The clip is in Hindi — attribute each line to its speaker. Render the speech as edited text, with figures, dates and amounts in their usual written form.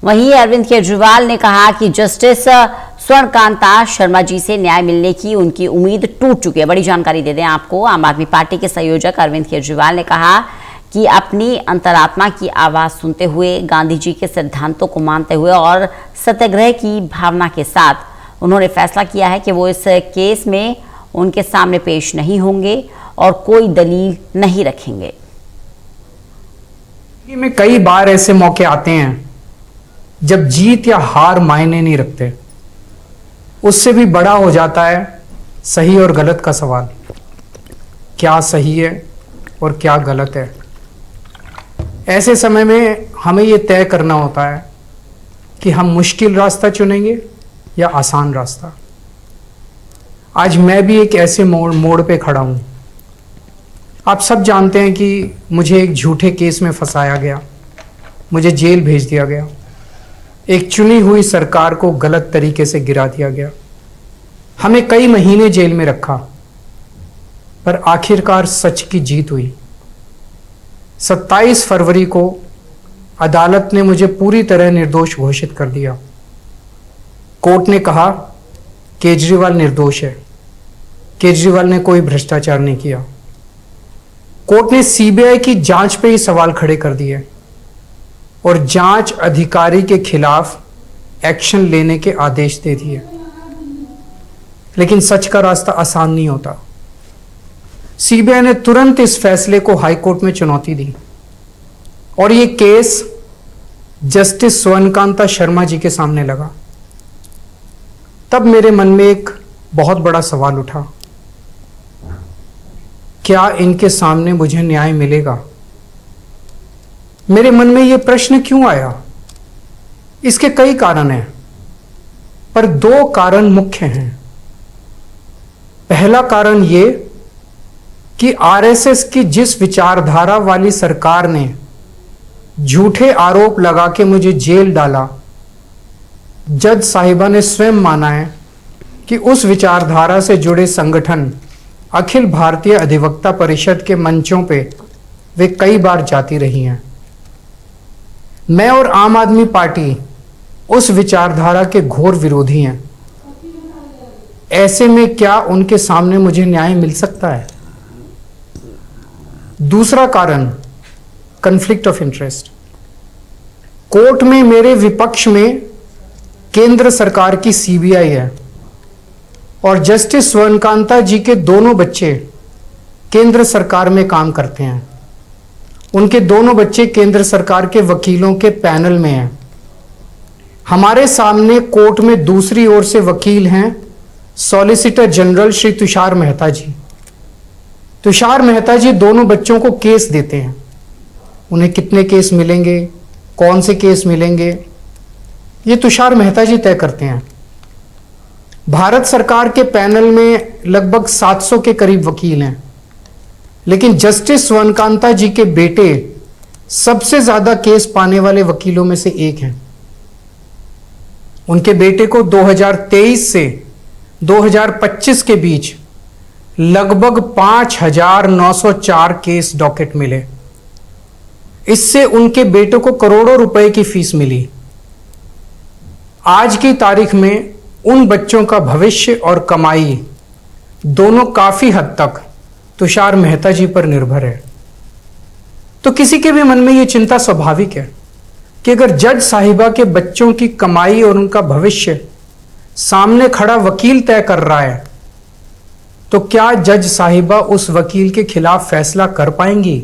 Speaker 1: वहीं अरविंद केजरीवाल ने कहा कि जस्टिस स्वर्णकांता शर्मा जी से न्याय मिलने की उनकी उम्मीद टूट चुकी है। बड़ी जानकारी दे दें आपको, आम आदमी पार्टी के संयोजक अरविंद केजरीवाल ने कहा कि अपनी अंतरात्मा की आवाज सुनते हुए, गांधी जी के सिद्धांतों को मानते हुए और सत्याग्रह की भावना के साथ उन्होंने फैसला किया है कि वो इस केस में उनके सामने पेश नहीं होंगे और कोई दलील नहीं रखेंगे।
Speaker 2: में कई बार ऐसे मौके आते हैं जब जीत या हार मायने नहीं रखते, उससे भी बड़ा हो जाता है सही और गलत का सवाल। क्या सही है और क्या गलत है? ऐसे समय में हमें यह तय करना होता है कि हम मुश्किल रास्ता चुनेंगे या आसान रास्ता। आज मैं भी एक ऐसे मोड़ पे खड़ा हूं। आप सब जानते हैं कि मुझे एक झूठे केस में फंसाया गया, मुझे जेल भेज दिया गया, एक चुनी हुई सरकार को गलत तरीके से गिरा दिया गया, हमें कई महीने जेल में रखा, पर आखिरकार सच की जीत हुई। 27 फरवरी को अदालत ने मुझे पूरी तरह निर्दोष घोषित कर दिया। कोर्ट ने कहा केजरीवाल निर्दोष है, केजरीवाल ने कोई भ्रष्टाचार नहीं किया। कोर्ट ने सीबीआई की जांच पे ही सवाल खड़े कर दिए और जांच अधिकारी के खिलाफ एक्शन लेने के आदेश दे दिए। लेकिन सच का रास्ता आसान नहीं होता। सीबीआई ने तुरंत इस फैसले को हाई कोर्ट में चुनौती दी और यह केस जस्टिस स्वर्णकांता शर्मा जी के सामने लगा। तब मेरे मन में एक बहुत बड़ा सवाल उठा, क्या इनके सामने मुझे न्याय मिलेगा? मेरे मन में यह प्रश्न क्यों आया? इसके कई कारण हैं, पर 2 कारण मुख्य हैं। पहला कारण यह कि आरएसएस की जिस विचारधारा वाली सरकार ने झूठे आरोप लगा के मुझे जेल डाला, जज साहिबा ने स्वयं माना है कि उस विचारधारा से जुड़े संगठन अखिल भारतीय अधिवक्ता परिषद के मंचों पे वे कई बार जाती रही हैं। मैं और आम आदमी पार्टी उस विचारधारा के घोर विरोधी हैं। ऐसे में क्या उनके सामने मुझे न्याय मिल सकता है? दूसरा कारण कॉन्फ्लिक्ट ऑफ इंटरेस्ट। कोर्ट में मेरे विपक्ष में केंद्र सरकार की सीबीआई है और जस्टिस स्वर्णकांता जी के दोनों बच्चे केंद्र सरकार में काम करते हैं। उनके दोनों बच्चे केंद्र सरकार के वकीलों के पैनल में हैं। हमारे सामने कोर्ट में दूसरी ओर से वकील हैं सॉलिसिटर जनरल श्री तुषार मेहता जी। तुषार मेहता जी दोनों बच्चों को केस देते हैं। उन्हें कितने केस मिलेंगे, कौन से केस मिलेंगे, ये तुषार मेहता जी तय करते हैं। भारत सरकार के पैनल में लगभग 700 के करीब वकील हैं, लेकिन जस्टिस स्वर्णकांता जी के बेटे सबसे ज्यादा केस पाने वाले वकीलों में से एक हैं। उनके बेटे को 2023 से 2025 के बीच लगभग 5,904 केस डॉकेट मिले। इससे उनके बेटे को करोड़ों रुपए की फीस मिली। आज की तारीख में उन बच्चों का भविष्य और कमाई दोनों काफी हद तक तुषार मेहता जी पर निर्भर है। तो किसी के भी मन में यह चिंता स्वाभाविक है कि अगर जज साहिबा के बच्चों की कमाई और उनका भविष्य सामने खड़ा वकील तय कर रहा है, तो क्या जज साहिबा उस वकील के खिलाफ फैसला कर पाएंगी?